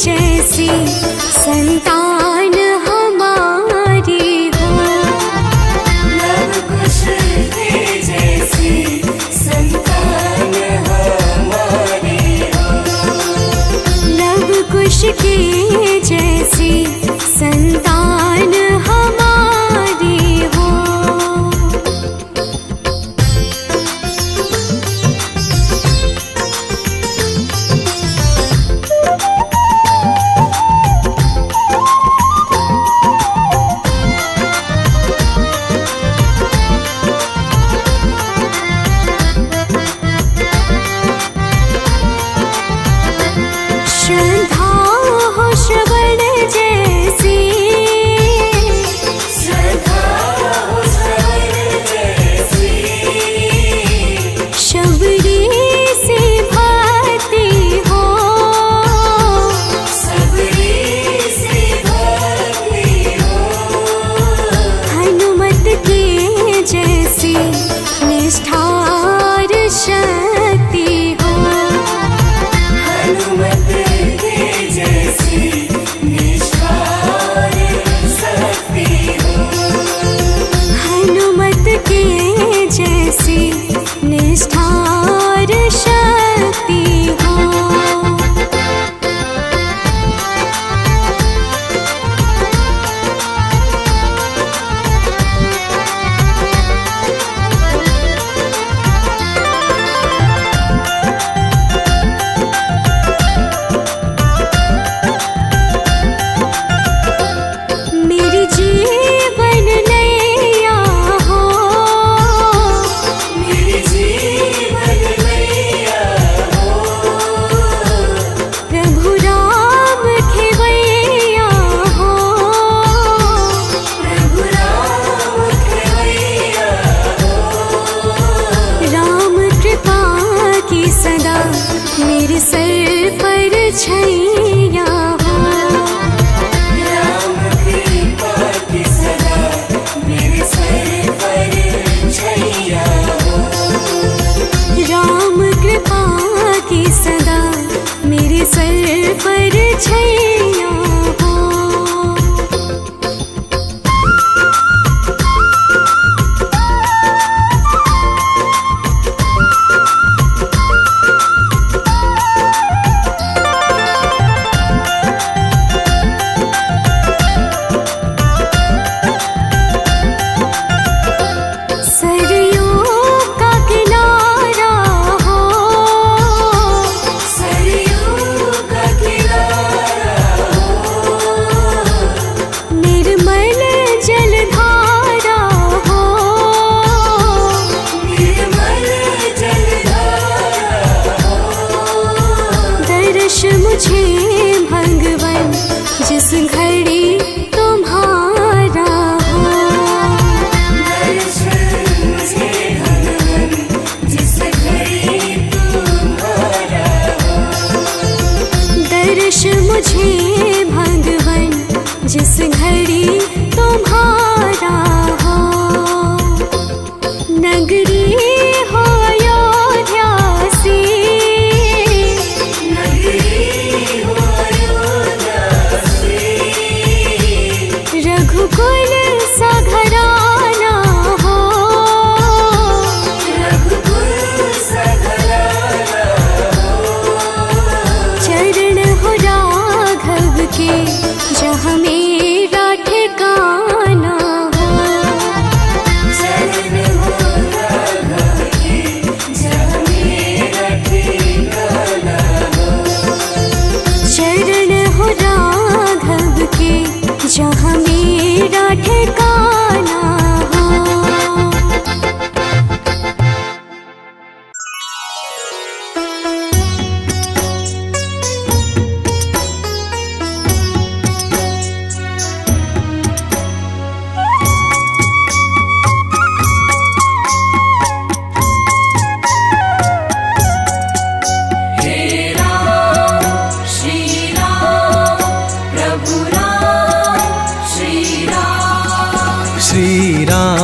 जैसी संतान हमारी हो। लव कुश की जैसी संतान हमारी हो। लव कुश की जैसी संतान हमारी हो।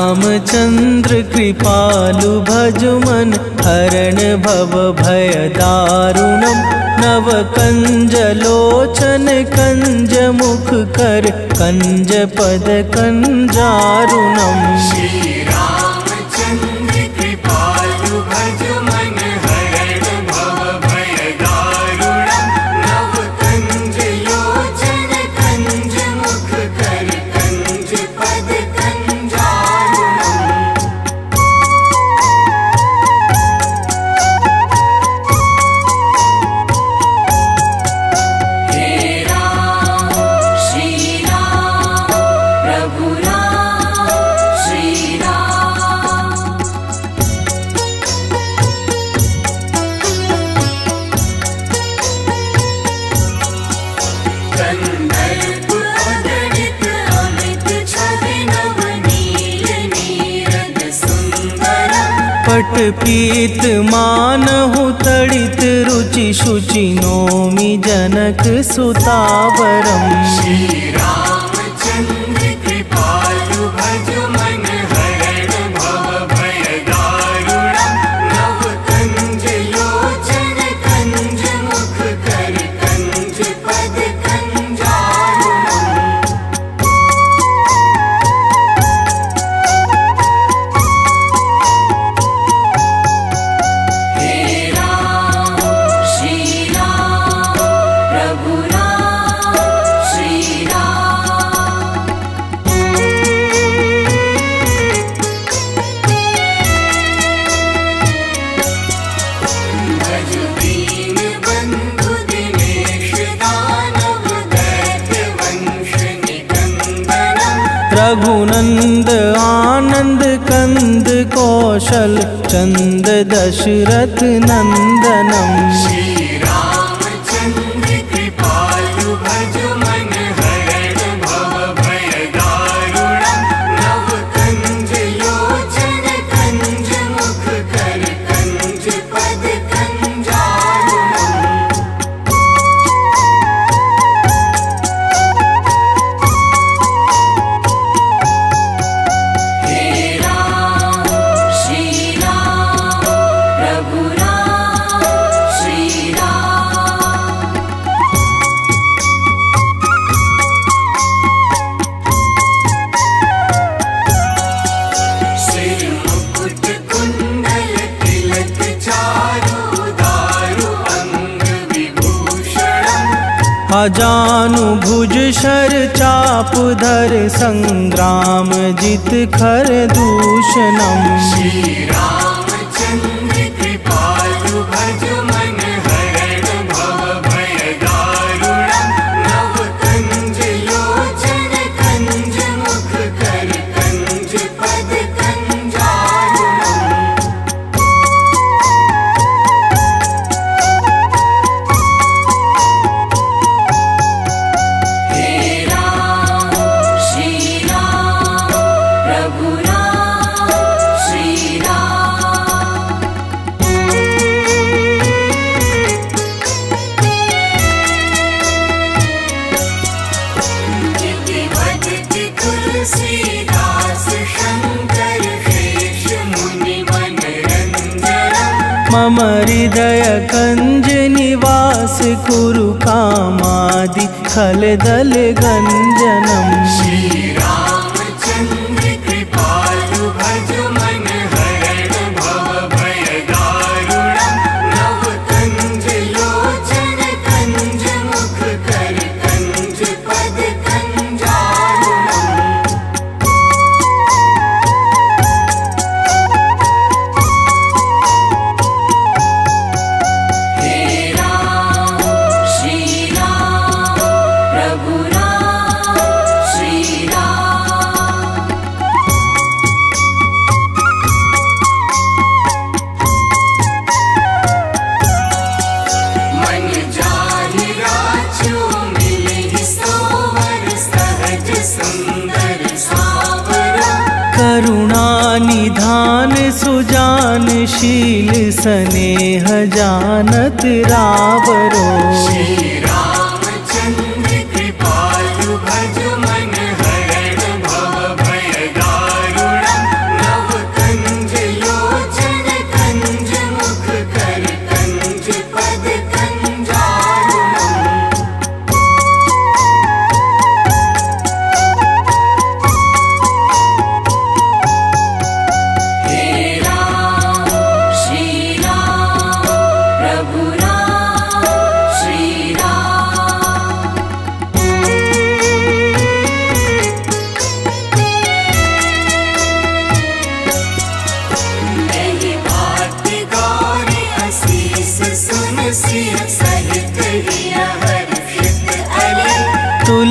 रामचंद्र कृपालु भजुमन हरण भव भय दारुणम नव कंज लोचन कंज मुख कर कंज पद कंजारुणम श्री रामचंद्र कृपालु भजुमन हरण भव भय दारुणम नव कंज लोचन कंज मुख कर कंज पद कंजारुणम हे राम श्री राम प्रभु राम श्री राम कंदर्प अगणित अमित छवि नवनील नीरद सुंदरम पट पीत मानहु तड़ित रुचि शुचि नोमि जनक सुतावरम श्री रामचंद्र कृपालु भजुमन हरण भव भय दारुणम नव कंज लोचन कंज मुख कर कंज पद कंजारुणम हे राम श्री राम प्रभु राम श्री राम भज दीन बंधु दिनेश दानव दैत्य वंश निकंदनम रघुनंद आनंद कंद कौशल चंद दशरथ नंदनम श्री रामचंद्र कृपालु भजुमन हरण भव भय दारुणम नव कंज लोचन कंज मुख कर कंज पद कंजारुणम हे राम श्री राम प्रभु राम श्री राम सिर मुकुट कुंडल तिलक चारु दारु अंग विभूषणम अजानु भुज शर चाप धर संग्राम जित खर दूषणम श्री रामचंद्र कृपालु भजुमन हरण भव भय दारुणम नव कंज लोचन कंज मुख कर कंज पद कंजारुणम हे राम श्री राम प्रभु राम श्री राम इति वदति तुलसीदास शंकर शेष मुनि मनरंजनम मम हृदय कंज निवास कुरु कामादि खलदल गंजनम श्री रामचंद्र कृपालु भजुमन हरण भव भय दारुणम नव कंज लोचन कंज मुख कर कंज पद कंजारुणम हे राम श्री राम प्रभु राम श्री राम मन जाहि राजो मिलहि सोवर सहज सुंदर सावरा करुणा निधान सुजान शील स्नेह जानत रावरो श्री रामचंद्र कृपालु भजुमन हरण भव भय दारुणम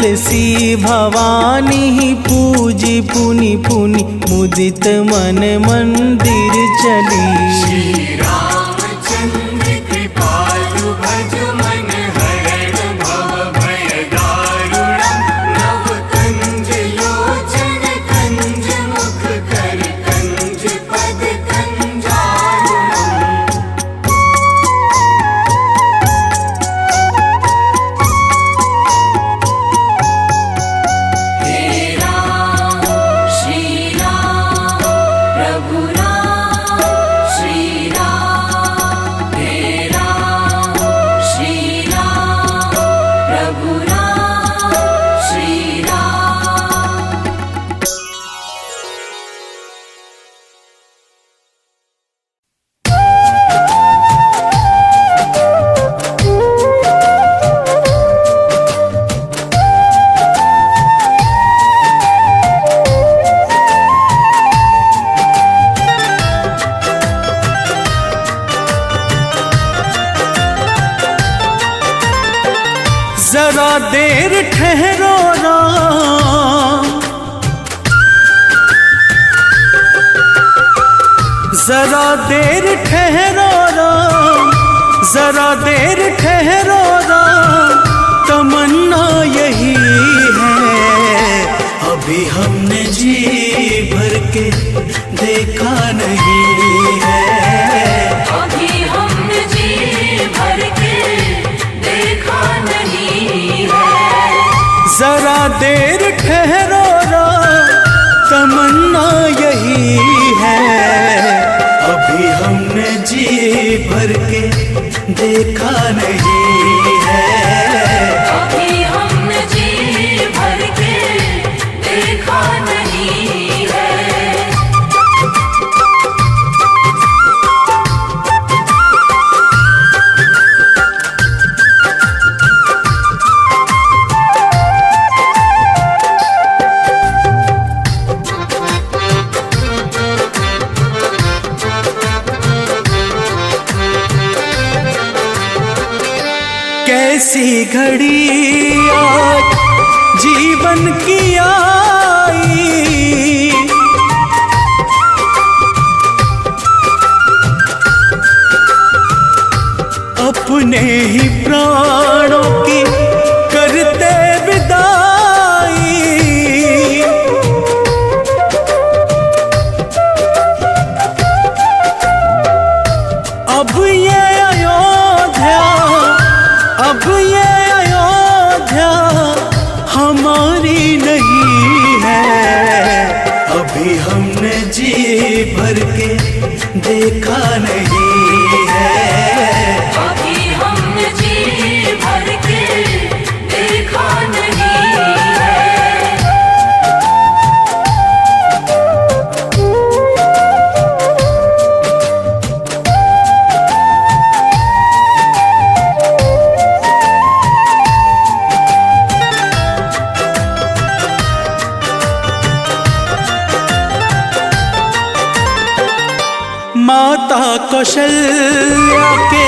तुलसी भवानी पूजी पुनि पुनि मुदित मन मंदिर चली। श्री रामचंद्र कृपालु भज मन हरण भव भय दारुणम। नव कंज लोचन कंज मुख कर कंज पद कंजारुणम। हे राम श्री राम प्रभु राम श्री राम। हे राम श्री राम प्रभु राम श्री राम। जरा देर ठहरो राम, जरा देर ठहरो राम, जरा देर ठहरो राम। तमन्ना यही है अभी हमने जी भर के देखा नहीं है। अभी हमने जी भर के देखा नहीं है। जरा देर ठहरो राम, तमन्ना यही है अभी हमने जी भर के देखा नहीं है। अभी हमने जी भर के देखा नहीं है। कैसी घड़ी आज जीवन की आई, अपने ही प्राणों की करते विदाई। अब ये अयोध्या, अब ये अयोध्या हमारी नहीं है। अभी हमने जी भर के देखा नहीं है। अभी हमने जी भर के देखा नहीं है। माता कौशल्या के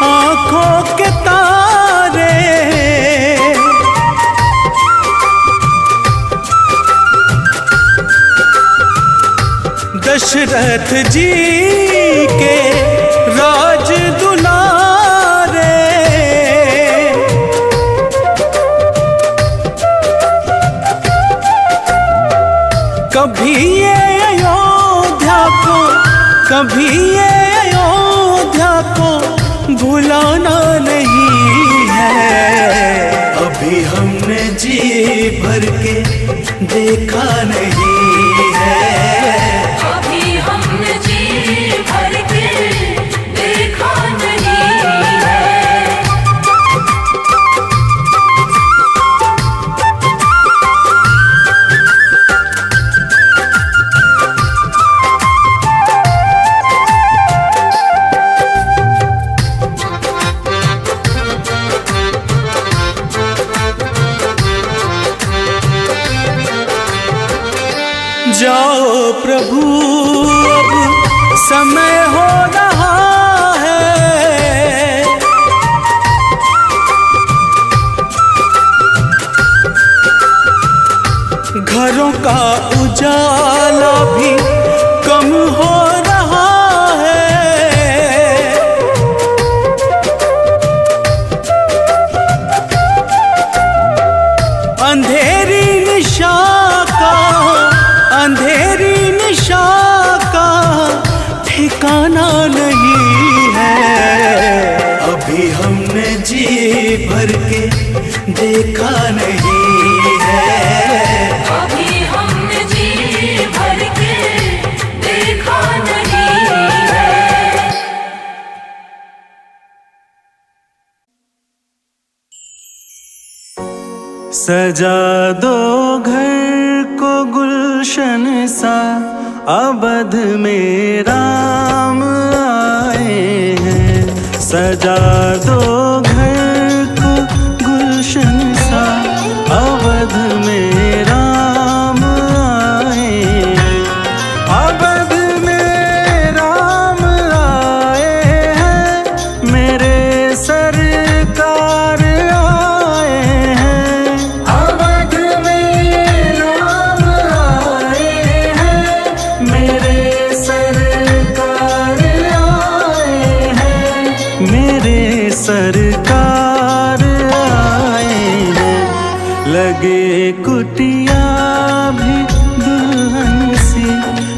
आंखों के तारे, दशरथ जी के राज दुलारे। कभी ये अयोध्या को, कभी ये अयोध्या को भुलाना नहीं है। अभी हमने जी भर के देखा नहीं है। अभी हमने जी भर के देखा नहीं है। जाओ प्रभु अब समय हो रहा है। का उजाला भी कम हो रहा है। अंधेरी निशा का ठिकाना नहीं है। अभी हमने जी भर के देखा नहीं है। अभी हमने जी भर के देखा नहीं है। सजा दो घर को गुलशन सा, अवध में राम आए हैं। सजा दो घर को गुलशन सा, अवध में राम आए हैं। अवध में राम आए हैं, मेरे सरकार आए हैं। अवध में राम आए हैं, मेरे सरकार आए हैं। मेरे सरकार आए हैं। लगे कुटिया भी दुल्हन सी,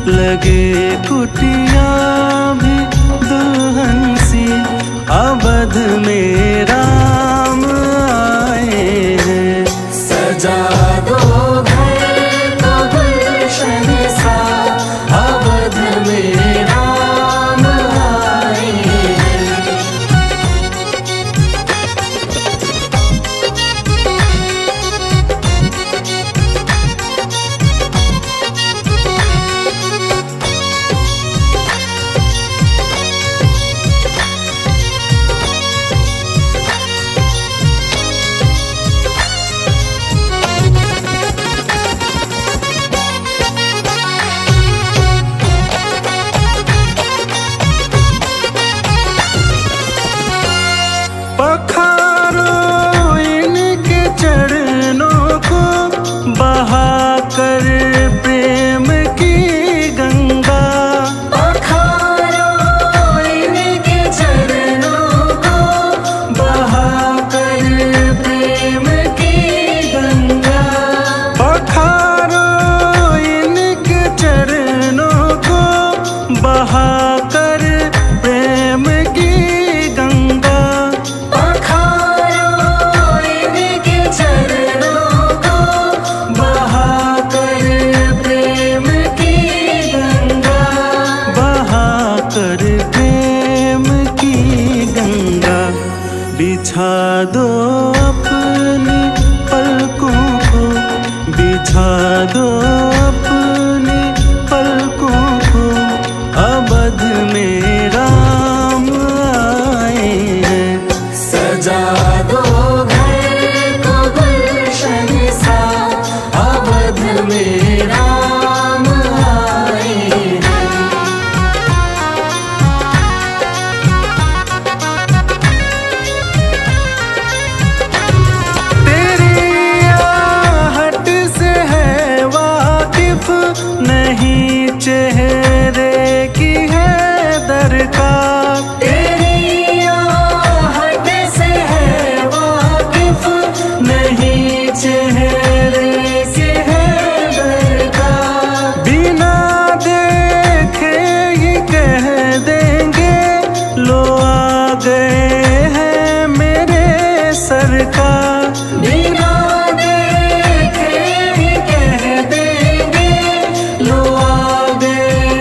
लगे कुटिया भी दुल्हन सी, अवध में राम आए हैं। सजा दो घर को गुलशन सा, अवध में राम आए हैं। पखारो इनके चरणों को, बहाकर प्रेम की गंगा। पखारो इनके चरणों को, बहाकर प्रेम की गंगा। पखारो इनके चरणों को, बहाकर प्रेम की गंगा। बिछा दो अपनी पलकों को, बिछा दो अपनी पलकों को, अवध में राम आए हैं। सजा दो घर को गुलशन सा, अवध में राम आए हैं। नहीं चेहरे की है दरकार, तेरी आहट से है वाकिफ। नहीं चेहरे की है दरकार, बिना देखे ही कह देंगे लो आ गए हैं मेरे सरकार। बिना देखे ही कह देंगे लो आ गए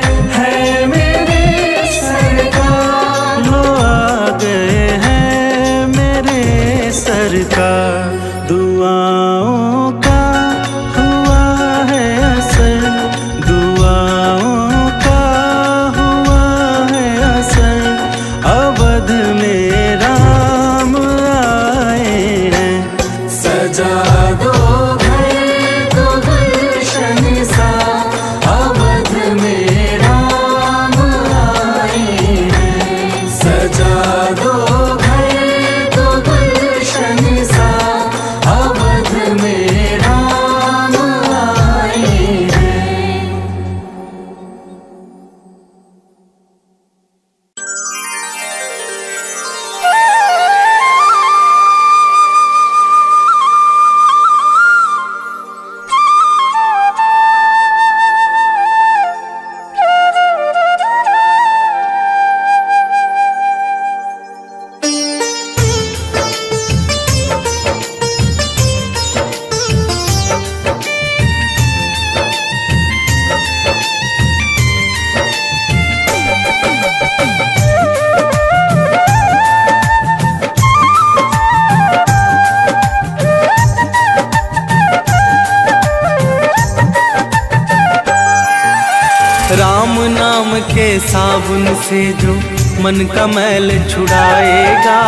राम नाम के साबुन से जो मन का मैल छुड़ाएगा,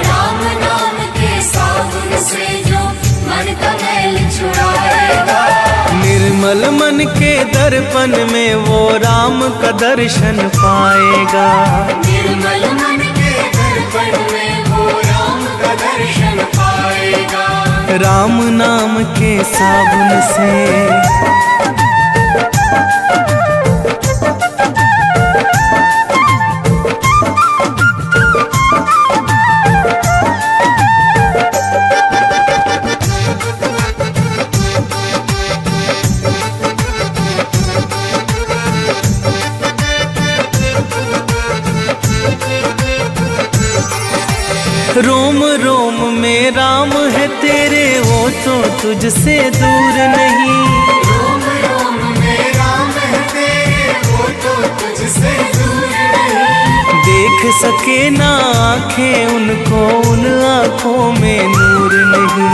राम नाम के साबुन से जो मन का मैल छुड़ाएगा। निर्मल मन के दर्पण में वो राम का दर्शन पाएगा, निर्मल मन के दर्पण में वो राम का दर्शन पाएगा। राम नाम के साबुन से। रोम रोम में राम है तेरे, वो तो तुझसे दूर नहीं। रोम रोम में राम है तेरे, वो तो तुझसे दूर नहीं। देख सके ना आँखें उनको, उन आँखों में नूर नहीं।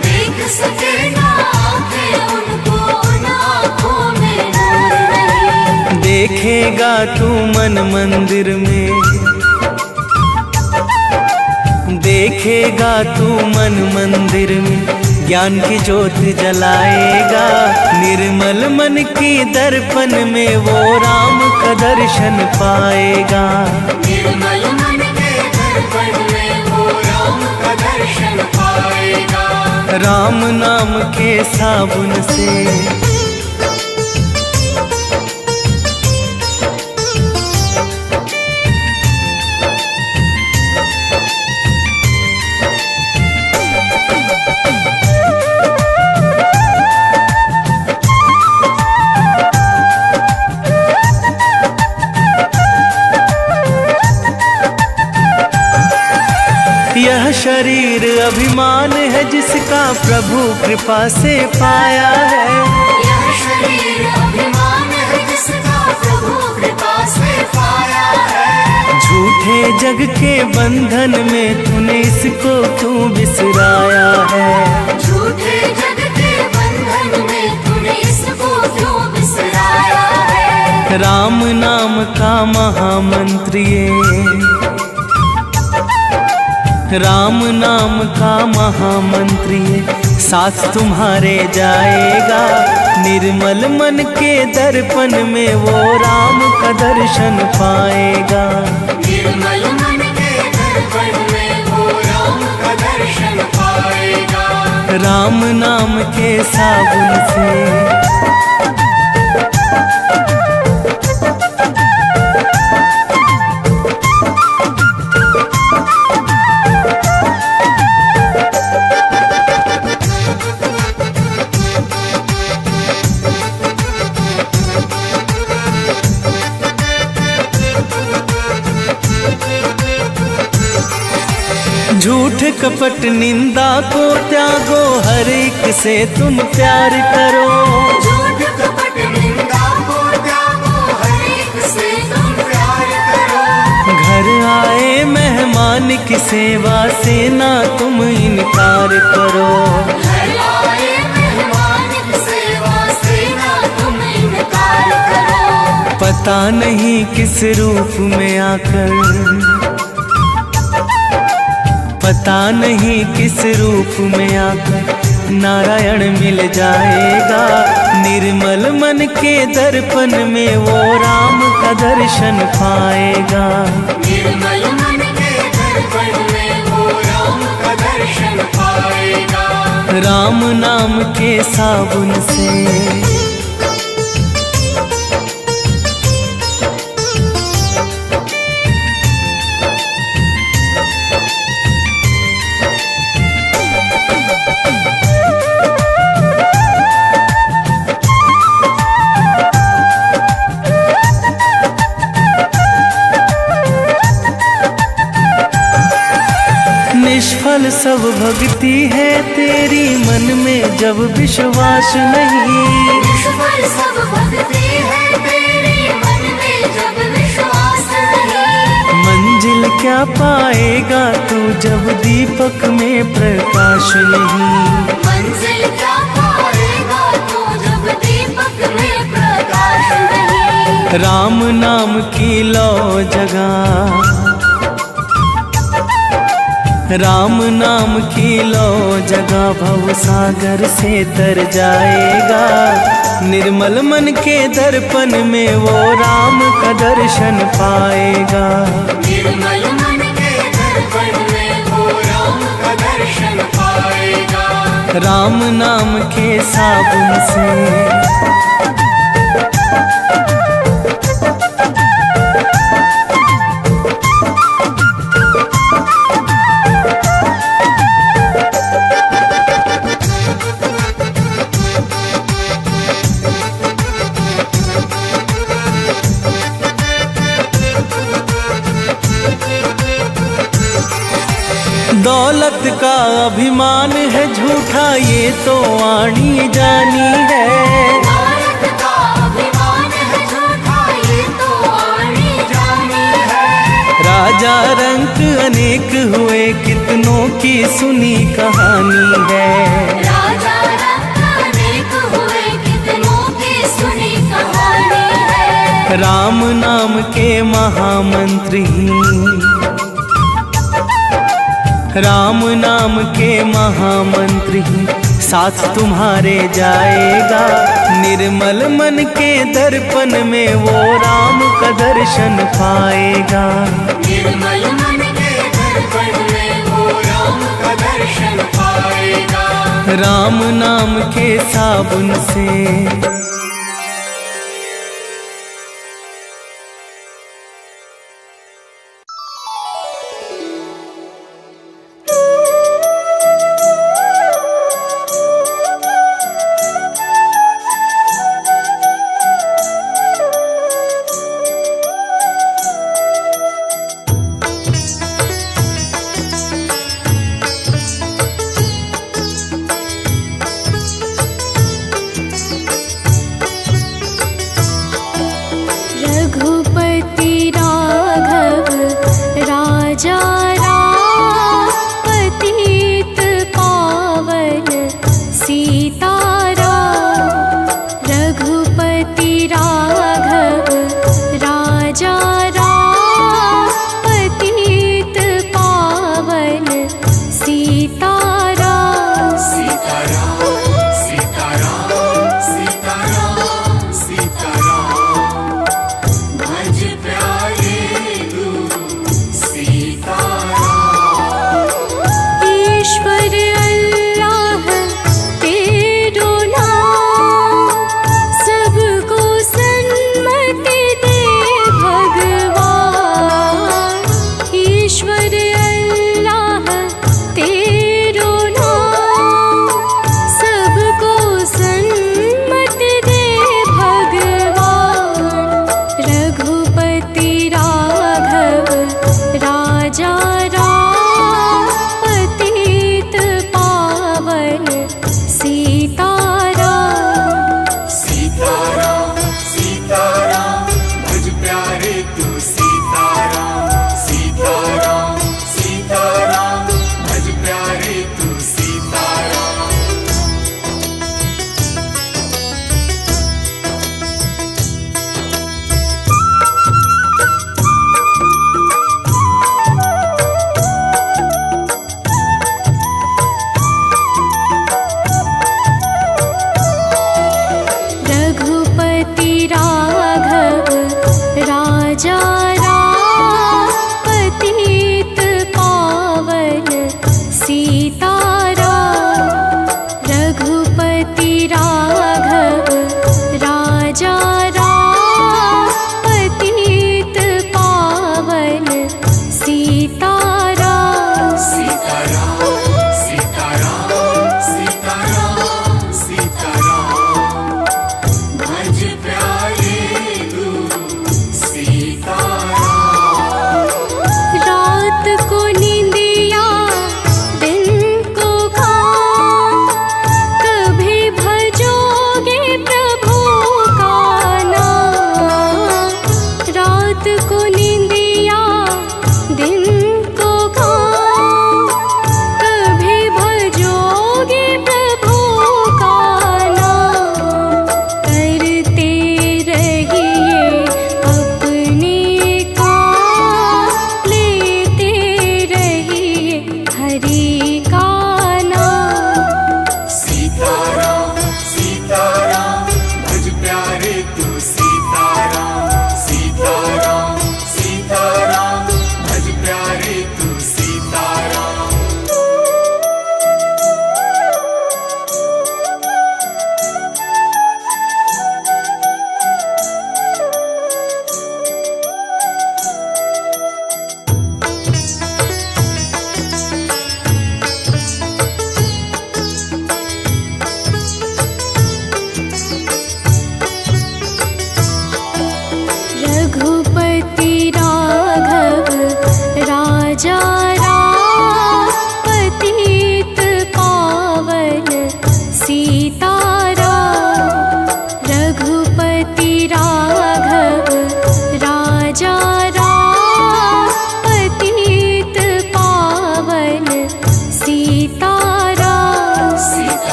देख सके ना आँखें उनको, उन आँखों में नूर नहीं। देखेगा तू मन मंदिर में, देखेगा तू मन मंदिर में, ज्ञान की ज्योत जलाएगा। निर्मल मन की दर्पण में वो राम का दर्शन पाएगा, निर्मल मन के दर्पण में वो राम का दर्शन पाएगा। राम नाम के साबुन से। यह शरीर अभिमान है जिसका प्रभु कृपा से पाया है, यह शरीर अभिमान है जिसका प्रभु कृपा से पाया है। झूठे जग के बंधन में तूने इसको क्यों बिसराया है, झूठे जग के बंधन में तूने इसको क्यों बिसराया है। राम नाम का महामंत्र ये, राम नाम का महामंत्र ये साथ तुम्हारे जाएगा। निर्मल मन के दर्पण में वो राम का दर्शन पाएगा, निर्मल मन के दर्पण में वो राम का दर्शन पाएगा। राम नाम के साबुन से। झूठ कपट निंदा को त्यागो, हर एक से तुम प्यार करो। झूठ कपट निंदा को त्यागो, हर एक से तुम प्यार करो। घर आए मेहमान की सेवा से ना तुम इनकार करो, घर आए मेहमान की सेवा से ना तुम इनकार करो। पता नहीं किस रूप में आकर, पता नहीं किस रूप में आकर नारायण मिल जाएगा। निर्मल मन के दर्पण में वो राम का दर्शन पाएगा, निर्मल मन के दर्पण में वो राम का दर्शन पाएगा। राम नाम के साबुन से। निष्फल सब भक्ति है तेरी, मन में जब विश्वास नहीं। निष्फल सब भक्ति है तेरी, मन में जब विश्वास नहीं। मंजिल क्या पाएगा तू जब दीपक में प्रकाश नहीं। मंजिल क्या पाएगा तू जब दीपक में प्रकाश नहीं। राम नाम की लो जगह, राम नाम की लो जगह भव सागर से तर जाएगा। निर्मल मन के दर्पण में वो राम का दर्शन पाएगा। निर्मल मन के दर्पण में वो राम का दर्शन पाएगा। राम नाम के साबुन से दौलत का अभिमान है झूठा ये तो आनी जानी है। दौलत का अभिमान है झूठा ये तो आनी जानी है। राजा रंक अनेक हुए कितनों की सुनी कहानी है। राजा रंक अनेक हुए कितनों की सुनी कहानी है। राम नाम के महामंत्री, राम नाम के महामंत्री साथ तुम्हारे जाएगा। निर्मल मन के दर्पण में वो राम का दर्शन पाएगा। निर्मल मन के दर्पण में वो राम का दर्शन पाएगा। राम नाम के साबुन से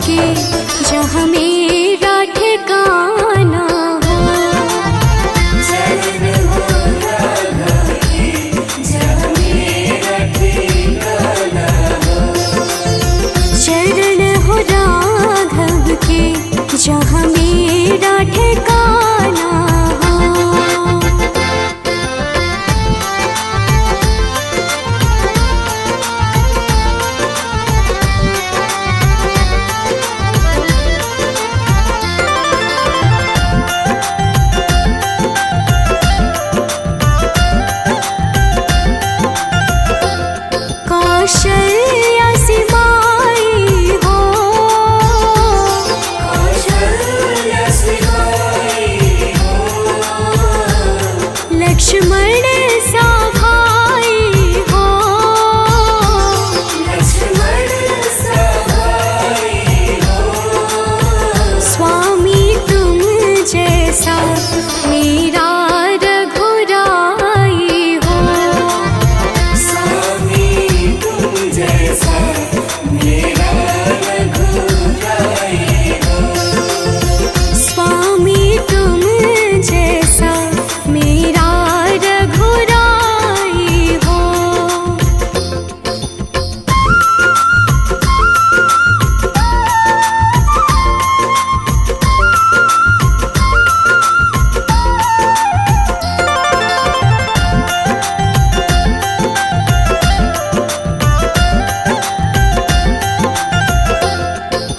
के जहाँ मेरा ठिकाना हो। शरण हो राघव की जहाँ मेरा ठिकाना हो। चरण हो राघव के जहाँ मेरा ठिकाना हो। कौशल्या सी माई हो। कौशल्या सी माई हो। लक्ष्मण सा भाई हो। लक्ष्मण सा भाई हो। स्वामी तुम जैसा मेरा रघुराई हो। स्वामी तुम जैसा मेरा रघुराई हो। स्वामी तुम जैसा मेरा रघुराई हो।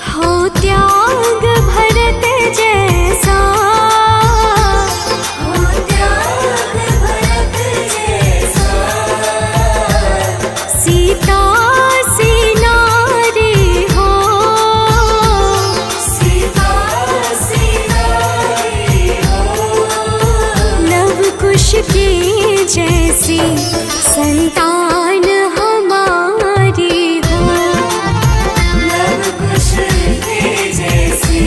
हो त्याग भरत जैसा। हो त्याग भरत जैसा। सीता सी नारी हो। सीता सी नारी हो। लव कुश की जैसी संतान हमारी हो। लव कुश की जैसी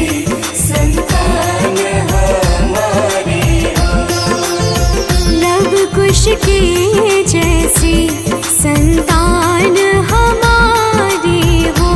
संतान हमारी हो। लव कुश की जैसी संतान हमारी हो।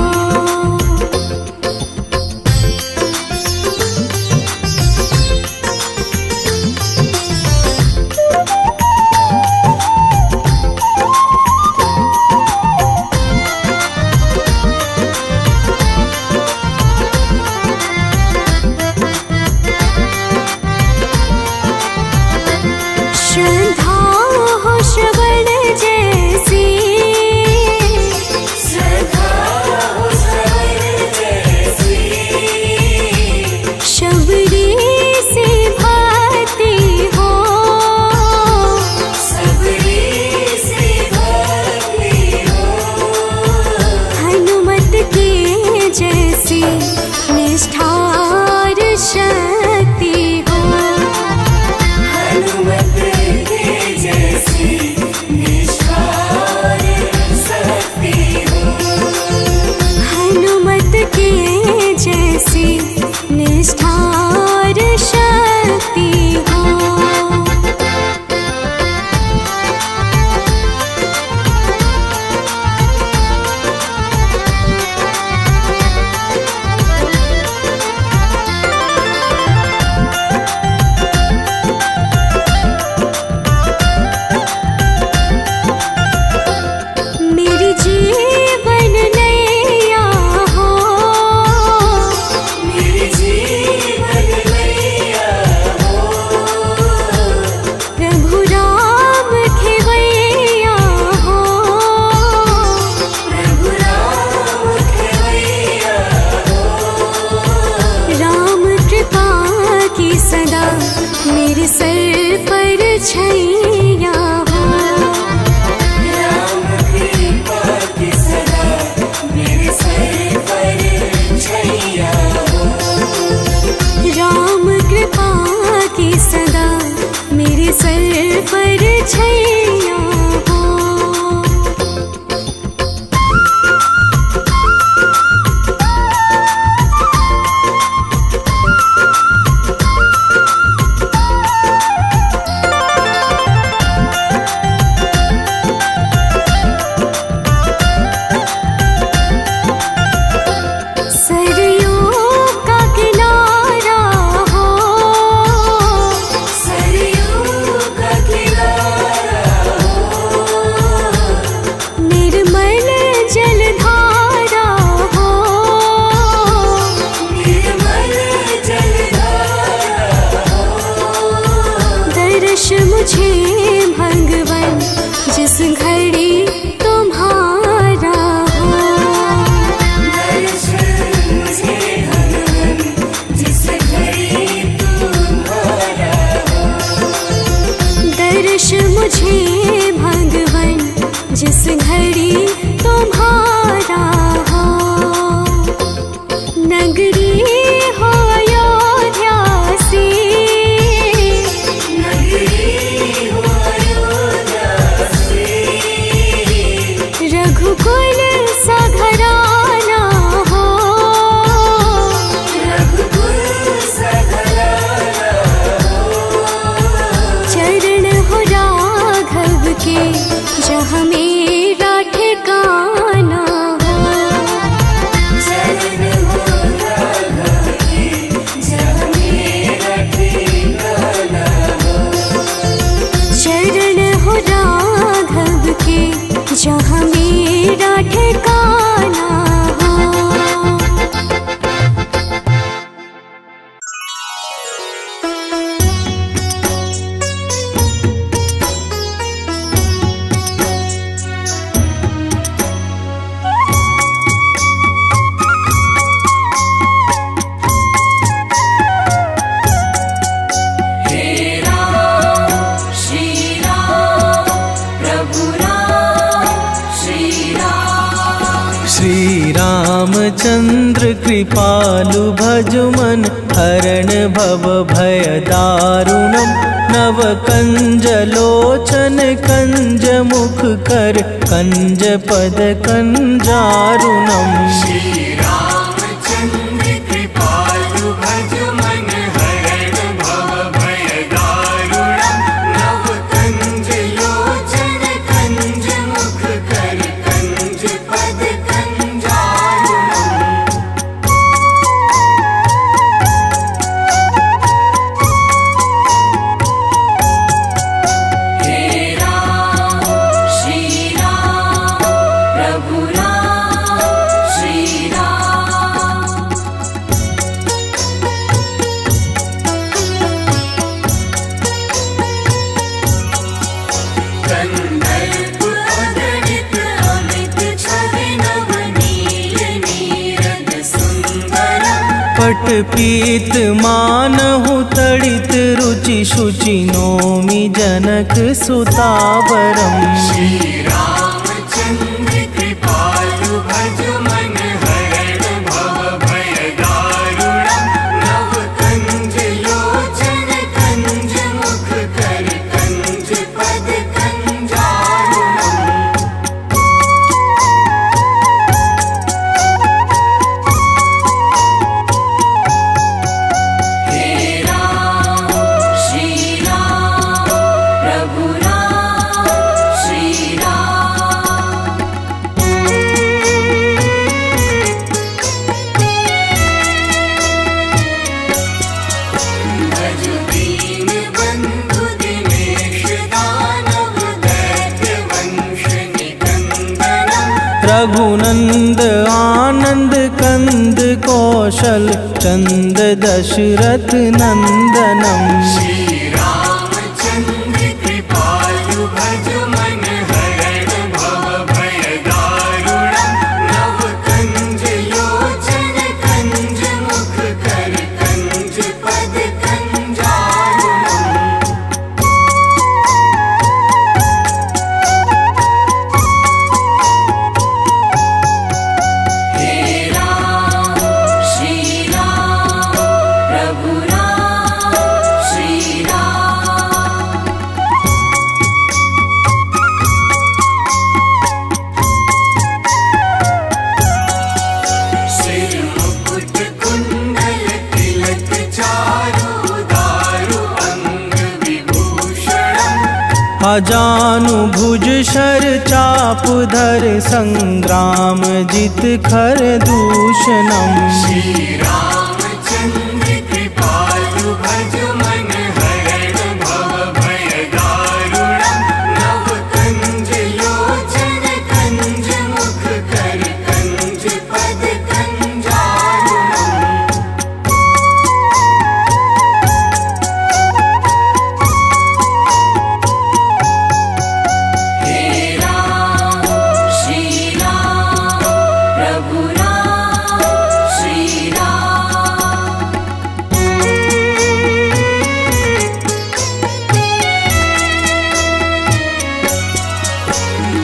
श्रद्धा हो श्रवण जैसी। श्रद्धा हो श्रवण जैसी। शबरी से भक्ति हो। सबरी से भक्ति हो। हनुमत के जैसी निष्ठार शक्ति हो। हनुमत के जैसी निष्ठार शक्ति हो। हनुमत के जैसी निष्ठार शक्ति हो। मेरी जीवन नैया हो। मेरी जीवन नैया हो। प्रभु राम खेवैया हो। प्रभु राम खेवैया हो। राम कृपा की सदा मेरे सर पर छैया हो। राम कृपा की सदा मेरे सर पर छैया हो। राम कृपा की सदा मेरे सर पर छैया हो। श्री रामचंद्र कृपालु भजुमन हरण भव भय दारुणम नव कंज लोचन कंज मुख कर कंज पद कंजारुणम श्री रामचंद्र कृपालु भजुमन हरण भव भय दारुणम नव कंज लोचन कंज मुख कर कंज पद कंजारुणम हे राम श्री राम प्रभु राम श्री राम कंदर्प अगणित अमित छवि नवनील नीरद सुंदरम पट पीत मानहु तड़ित रुचि शुचि नोमि जनक सुतावरम श्री रामचंद्र कृपालु भजुमन हरण भव भय दारुणम नव कंज लोचन कंज मुख कर कंज पद कंजारुणम हे राम श्री राम प्रभु राम श्री राम भज दीन बंधु दिनेश दानव दैत्य वंश निकंदनम रघुनंद आनंद कंद कौशल चंद दशरथ नंदनम श्री रामचंद्र कृपालु भजुमन हरण भव भय दारुणम नव कंज लोचन कंज मुख कर कंज पद कंजारुणम हे राम श्री राम प्रभु राम श्री राम सिर मुकुट कुंडल तिलक चारु दारु अंग विभूषणम अजानु भुज शर चाप धर संग्राम जित खर दूषणम श्री रामचंद्र कृपालु भजुमन हरण भव भय दारुणम नव कंज लोचन कंज मुख कर कंज पद कंजारुणम हे राम श्री राम प्रभु राम श्री राम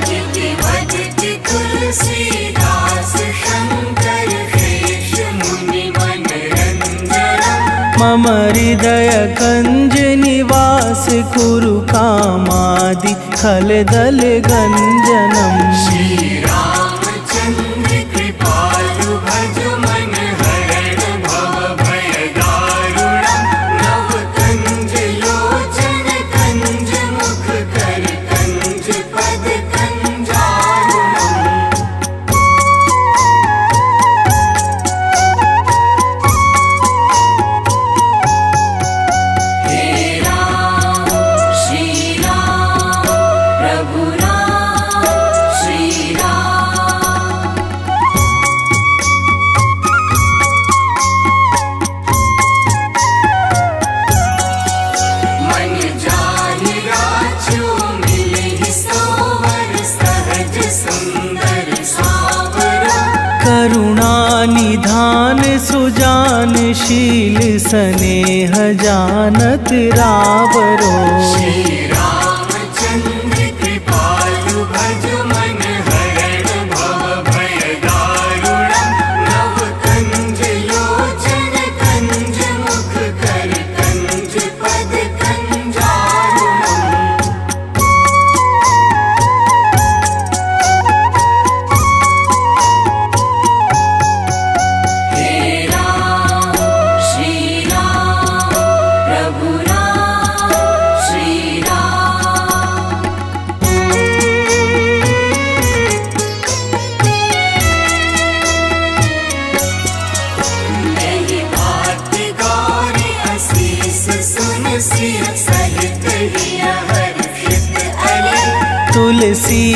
गिरिवदति तुलसीदास शंकर शेष मुनि मनरंजनम मम हृदय कंज निवास कुरु कामादि खलदल गंजनम श्री रामचंद्र कृपालु भजुमन हरण भव भय दारुणम नव कंज लोचन कंज मुख कर कंज पद कंजारुणम हे राम श्री राम प्रभु राम श्री राम मन जाहि राजू मिलहि सोवर सहज सुंदर सावरा करुणा निधान सुजान शील स्नेह जानत रावरो श्री रामचंद्र कृपालु भजुमन हरण भव भय दारुणम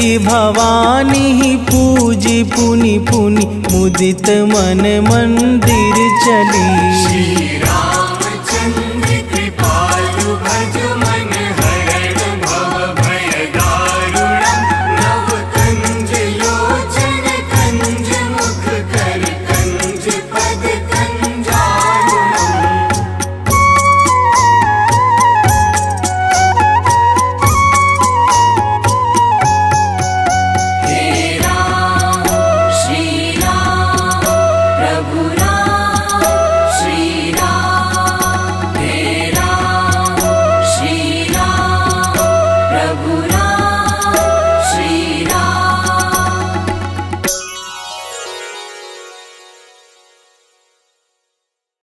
श्री भवानी पूजी पुनि पुनि मुदित मन मंदिर चली। श्री राम